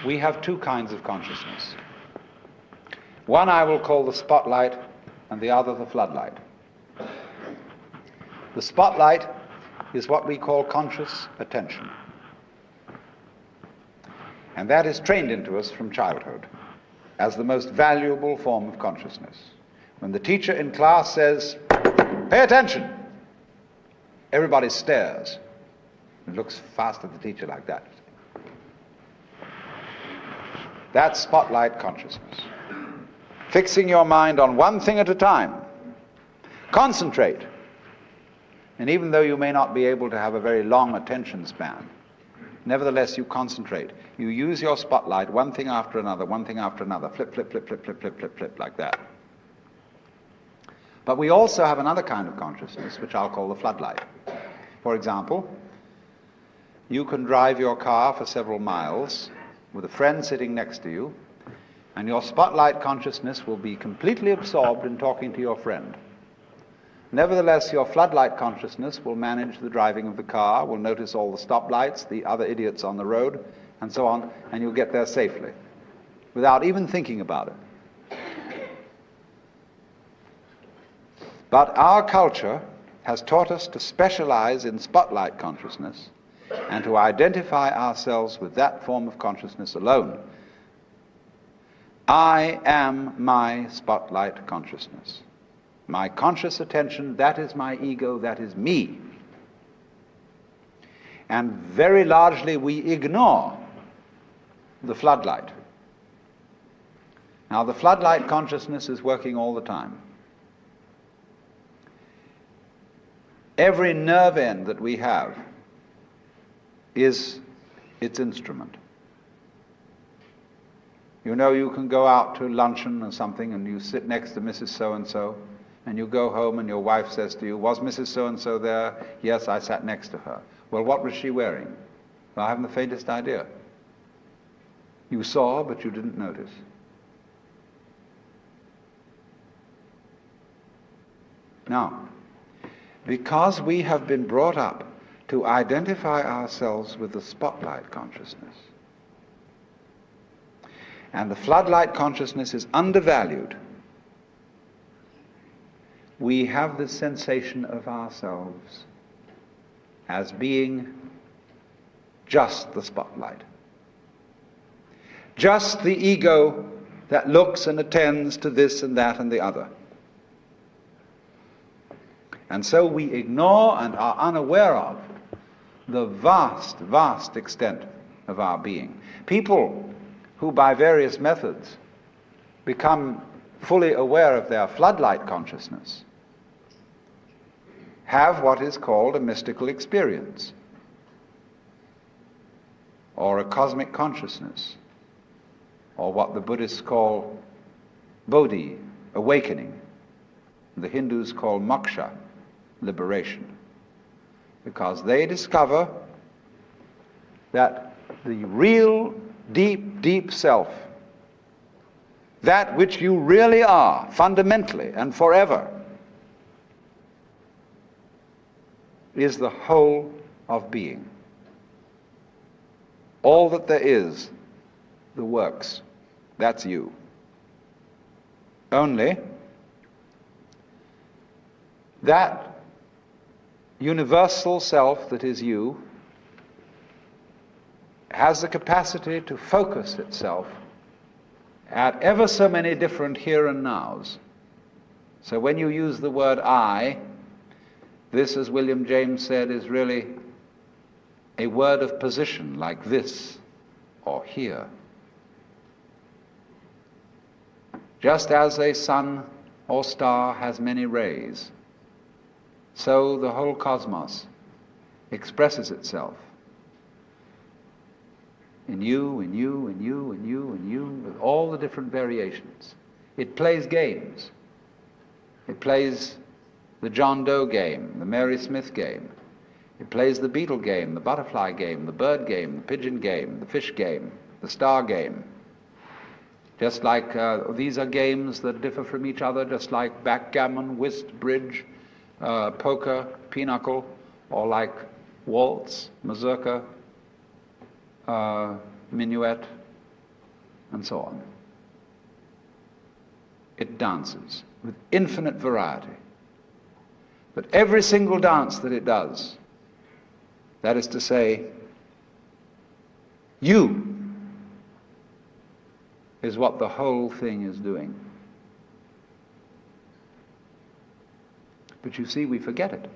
we have two kinds of consciousness. One I will call the spotlight, and the other the floodlight. The spotlight is what we call conscious attention. And that is trained into us from childhood as the most valuable form of consciousness. When the teacher in class says, "Pay attention," everybody stares and looks fast at the teacher like that. That's spotlight consciousness. Fixing your mind on one thing at a time. Concentrate. And even though you may not be able to have a very long attention span, nevertheless you concentrate. You use your spotlight, one thing after another, one thing after another, flip, flip, flip, flip, flip, flip, flip, flip, like that. But we also have another kind of consciousness, which I'll call the floodlight. For example, you can drive your car for several miles with a friend sitting next to you, and your spotlight consciousness will be completely absorbed in talking to your friend. Nevertheless, your floodlight consciousness will manage the driving of the car, will notice all the stoplights, the other idiots on the road, and so on, and you'll get there safely, without even thinking about it. But our culture has taught us to specialize in spotlight consciousness and to identify ourselves with that form of consciousness alone. I am my spotlight consciousness. My conscious attention, that is my ego, that is me. And very largely we ignore the floodlight. Now the floodlight consciousness is working all the time. Every nerve end that we have is its instrument. You know, you can go out to luncheon or something and you sit next to Mrs. So-and-so, and you go home and your wife says to you, "Was Mrs. So-and-so there?" "Yes, I sat next to her." "Well, what was she wearing?" "Well, I haven't the faintest idea." You saw, but you didn't notice. Now, because we have been brought up to identify ourselves with the spotlight consciousness, and the floodlight consciousness is undervalued, we have the sensation of ourselves as being just the spotlight, just the ego that looks and attends to this and that and the other. And so we ignore and are unaware of the vast, vast extent of our being. People who by various methods become fully aware of their floodlight consciousness have what is called a mystical experience, or a cosmic consciousness, or what the Buddhists call bodhi, awakening. The Hindus call maksha, liberation, because they discover that the real deep, deep self, that which you really are, fundamentally and forever, is the whole of being. All that there is, the works, that's you. Only that universal self that is you has the capacity to focus itself at ever so many different here and nows. So when you use the word I, this, as William James said, is really a word of position, like this or here. Just as a sun or star has many rays, so the whole cosmos expresses itself in you, in you, in you, in you, in you, with all the different variations. It plays games. It plays the John Doe game, the Mary Smith game. It plays the beetle game, the butterfly game, the bird game, the pigeon game, the fish game, the star game. Just like these are games that differ from each other, just like backgammon, whist, bridge, poker, pinochle, or like waltz, mazurka, minuet, and so on. It dances with infinite variety. But every single dance that it does, that is to say, you is what the whole thing is doing. But you see, we forget it.